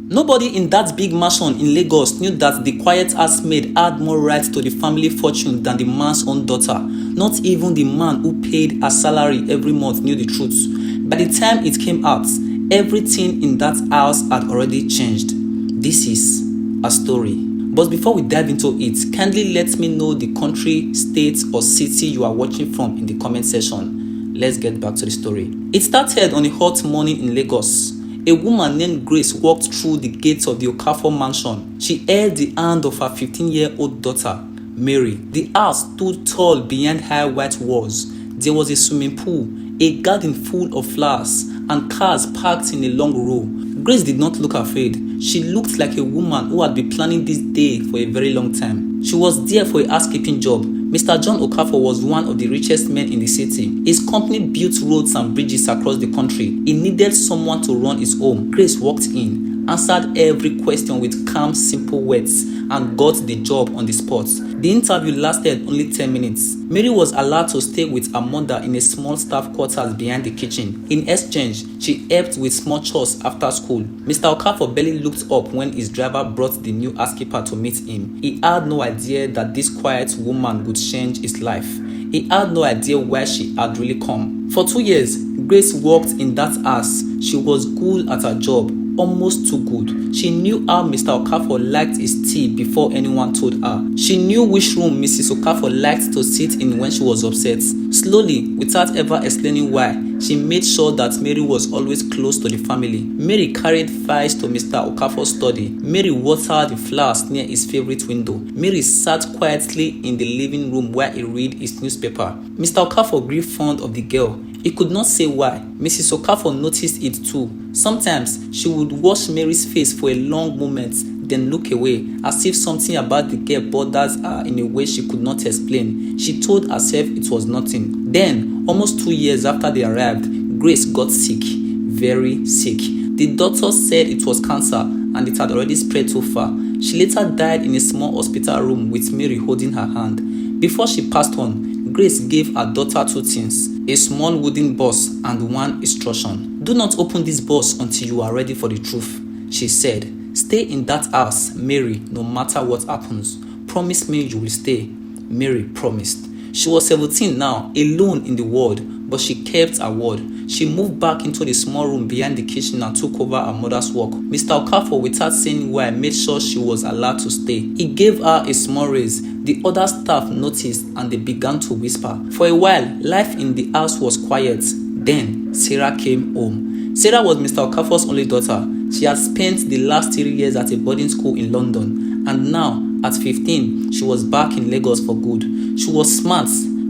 Nobody in that big mansion in Lagos knew that the quiet-ass maid had more rights to the family fortune than the man's own daughter. Not even the man who paid her salary every month knew the truth. By the time it came out, everything in that house had already changed. This is a story. But before we dive into it, kindly let me know the country, state, or city you are watching from in the comment section. Let's get back to the story. It started on a hot morning in Lagos. A woman named Grace walked through the gates of the Okafor mansion. She held the hand of her 15-year-old daughter, Mary. The house stood tall behind high white walls. There was a swimming pool, a garden full of flowers, and cars parked in a long row. Grace did not look afraid. She looked like a woman who had been planning this day for a very long time. She was there for a housekeeping job. Mr. John Okafor was one of the richest men in the city. His company built roads and bridges across the country. He needed someone to run his home. Grace walked in, answered every question with calm, simple words, and got the job on the spot. The interview lasted only 10 minutes. Mary was allowed to stay with her mother in a small staff quarters behind the kitchen. In exchange, she helped with small chores after school. Mr. Okafor barely looked up when his driver brought the new housekeeper to meet him. He had no idea that this quiet woman would change his life. He had no idea why she had really come. For 2 years, Grace worked in that house. She was good at her job, almost too good. She knew how Mr. Okafor liked his tea before anyone told her. She knew which room Mrs. Okafor liked to sit in when she was upset. Slowly, without ever explaining why, she made sure that Mary was always close to the family. Mary carried files to Mr. Okafor's study. Mary watered the flowers near his favorite window. Mary sat quietly in the living room where he read his newspaper. Mr. Okafor grew fond of the girl. He could not say why. Mrs. Okafor noticed it too. Sometimes she would watch Mary's face for a long moment, then look away, as if something about the girl bothered her in a way she could not explain. She told herself it was nothing. Then, almost 2 years after they arrived, Grace got sick, very sick. The doctors said it was cancer and it had already spread too far. She later died in a small hospital room with Mary holding her hand. Before she passed on, Grace gave her daughter 2 things: a small wooden box and one instruction. "Do not open this box until you are ready for the truth," she said. "Stay in that house, Mary, no matter what happens. Promise me you will stay." Mary promised. She was 17 now, alone in the world, but she kept her word. She moved back into the small room behind the kitchen and took over her mother's work. Mr. Okafor, without saying why, made sure she was allowed to stay. He gave her a small raise. The other staff noticed and they began to whisper. For a while, life in the house was quiet. Then, Sarah came home. Sarah was Mr. Okafor's only daughter. She had spent the last 3 years at a boarding school in London, and now, at 15, she was back in Lagos for good. She was smart,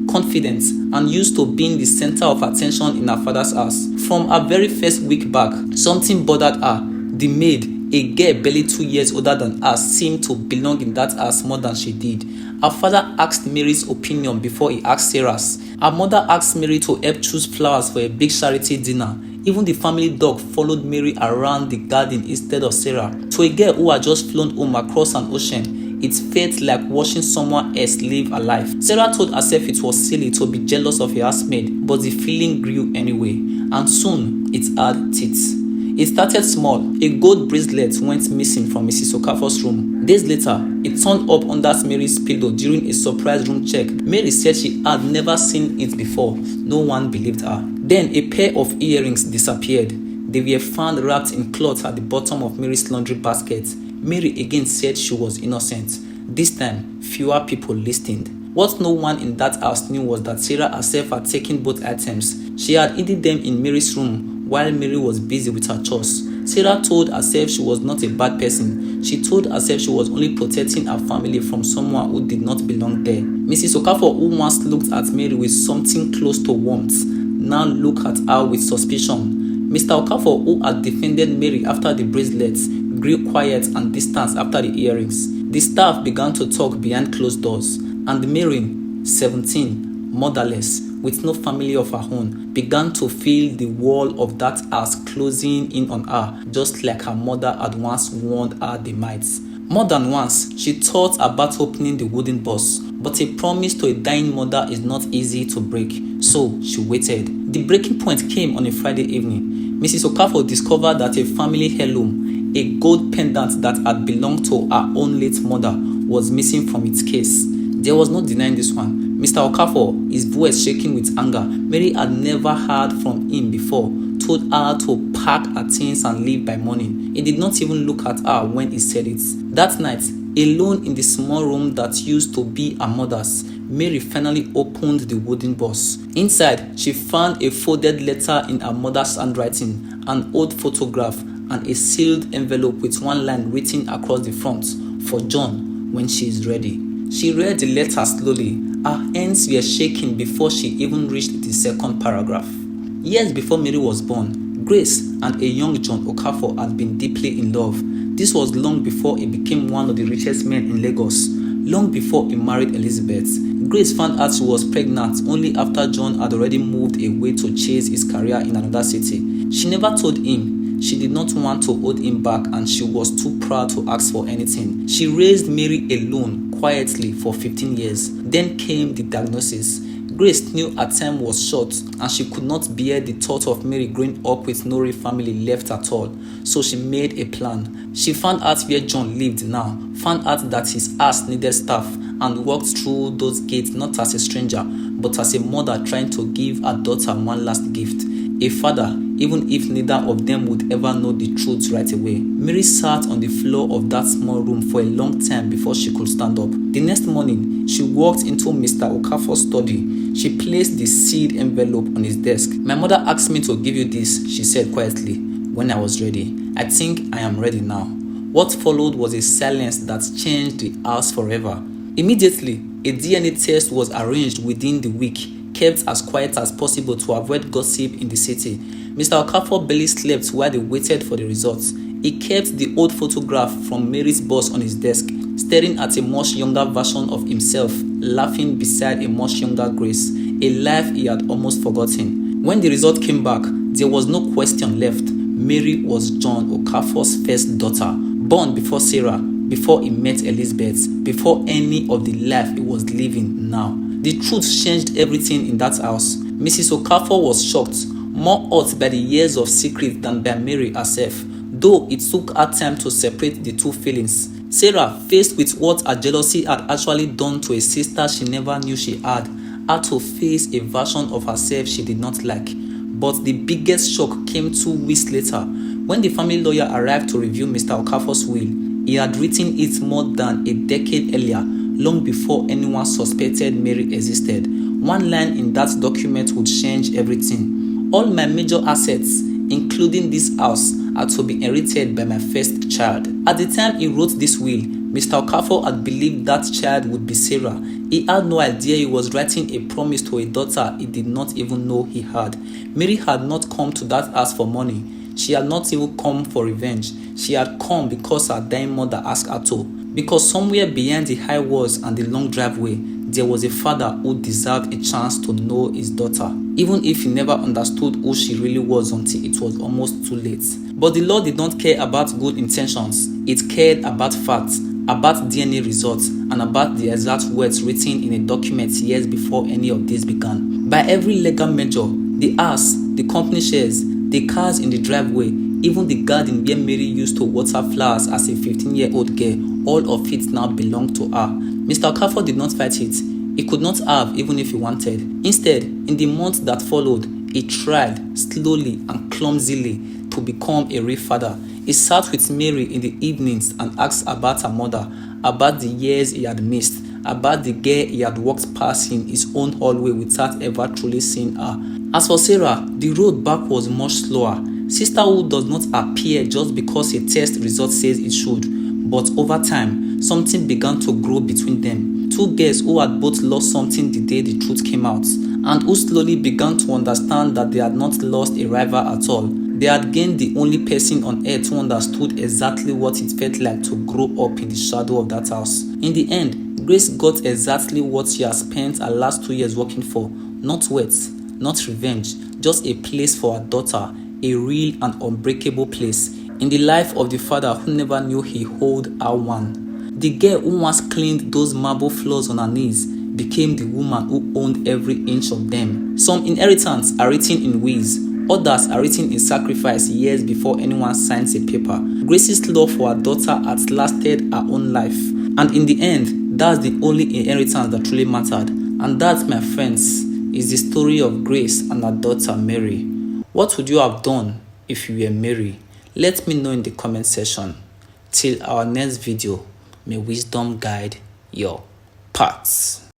confident, and used to being the center of attention in her father's house. From her very first week back, something bothered her. The maid, a girl barely 2 years older than her, seemed to belong in that house more than she did. Her father asked Mary's opinion before he asked Sarah's. Her mother asked Mary to help choose flowers for a big charity dinner. Even the family dog followed Mary around the garden instead of Sarah. To a girl who had just flown home across an ocean, it felt like watching someone else live a life. Sarah told herself it was silly to be jealous of her housemaid, but the feeling grew anyway, and soon it had teeth. It started small. A gold bracelet went missing from Mrs. Okafor's room. Days later, it turned up under Mary's pillow during a surprise room check. Mary said she had never seen it before. No one believed her. Then a pair of earrings disappeared. They were found wrapped in cloth at the bottom of Mary's laundry basket. Mary again said she was innocent. This time, fewer people listened. What no one in that house knew was that Sarah herself had taken both items. She had hidden them in Mary's room while Mary was busy with her chores. Sarah told herself she was not a bad person. She told herself she was only protecting her family from someone who did not belong there. Mrs. Okafor, who once looked at Mary with something close to warmth, now looked at her with suspicion. Mr. Okafor, who had defended Mary after the bracelets, grew quiet and distant after the earrings. The staff began to talk behind closed doors, and Mary, 17, motherless, with no family of her own, began to feel the wall of that house closing in on her, just like her mother had once warned her they might. More than once, she thought about opening the wooden box, but a promise to a dying mother is not easy to break, so she waited. The breaking point came on a Friday evening. Mrs. Okafor discovered that a family heirloom, A gold pendant that had belonged to her own late mother was missing from its case. There was no denying this one. Mr. Okafor, his voice shaking with anger, Mary had never heard from him before, told her to pack her things and leave by morning. He did not even look at her when he said it. That night, alone in the small room that used to be her mother's, Mary finally opened the wooden box. Inside, she found a folded letter in her mother's handwriting, an old photograph, and a sealed envelope with one line written across the front, "For John, when she is ready." She read the letter slowly. Her hands were shaking before she even reached the second paragraph. Years before Mary was born, Grace and a young John Okafor had been deeply in love. This was long before he became one of the richest men in Lagos, long before he married Elizabeth. Grace found out she was pregnant only after John had already moved away to chase his career in another city. She never told him. She did not want to hold him back, and she was too proud to ask for anything. She raised Mary alone, quietly, for 15 years. Then came the diagnosis. Grace knew her time was short, and she could not bear the thought of Mary growing up with no real family left at all. So she made a plan. She found out where John lived now, found out that his house needed staff, and walked through those gates not as a stranger, but as a mother trying to give her daughter one last gift. A father, even if neither of them would ever know the truth right away. Mary sat on the floor of that small room for a long time before she could stand up. The next morning, she walked into Mr. Okafor's study. She placed the sealed envelope on his desk. "My mother asked me to give you this," she said quietly, "when I was ready. I think I am ready now." What followed was a silence that changed the house forever. Immediately, a DNA test was arranged within the week, kept as quiet as possible to avoid gossip in the city. Mr. Okafor barely slept while they waited for the results. He kept the old photograph from Mary's boss on his desk, staring at a much younger version of himself, laughing beside a much younger Grace, a life he had almost forgotten. When the result came back, there was no question left. Mary was John Okafor's first daughter, born before Sarah, before he met Elizabeth, before any of the life he was living now. The truth changed everything in that house. Mrs. Okafor was shocked, more hurt by the years of secret than by Mary herself, though it took her time to separate the two feelings. Sarah, faced with what her jealousy had actually done to a sister she never knew she had to face a version of herself she did not like. But the biggest shock came 2 weeks later, when the family lawyer arrived to review Mr. Okafor's will. He had written it more than a decade earlier, long before anyone suspected Mary existed. One line in that document would change everything. "All my major assets, including this house, are to be inherited by my first child." At the time he wrote this will, Mr. Okafor had believed that child would be Sarah. He had no idea he was writing a promise to a daughter he did not even know he had. Mary had not come to that house for money. She had not even come for revenge. She had come because her dying mother asked her to. Because somewhere behind the high walls and the long driveway, there was a father who deserved a chance to know his daughter, even if he never understood who she really was until it was almost too late. But the law did not care about good intentions. It cared about facts, about DNA results, and about the exact words written in a document years before any of this began. By every legal measure, the house, the company shares, the cars in the driveway, even the garden where Mary used to water flowers as a 15-year-old girl, all of it now belonged to her. Mr. Okafor did not fight it. He could not have, even if he wanted. Instead, in the months that followed, he tried, slowly and clumsily, to become a real father. He sat with Mary in the evenings and asked about her mother, about the years he had missed, about the girl he had walked past in his own hallway without ever truly seeing her. As for Sarah, the road back was much slower. Sisterhood does not appear just because a test result says it should. But over time, something began to grow between them. Two girls who had both lost something the day the truth came out, and who slowly began to understand that they had not lost a rival at all. They had gained the only person on earth who understood exactly what it felt like to grow up in the shadow of that house. In the end, Grace got exactly what she had spent her last 2 years working for. Not wealth, not revenge, just a place for her daughter, a real and unbreakable place in the life of the father who never knew he owed her one. The girl who once cleaned those marble floors on her knees became the woman who owned every inch of them. Some inheritance are written in wills, Others are written in sacrifice years before anyone signs a paper. Grace's love for her daughter has lasted her own life. And in the end, that's the only inheritance that truly mattered. And that, my friends, is the story of Grace and her daughter Mary. What would you have done if you were Mary? Let me know in the comment section. Till our next video, may wisdom guide your paths.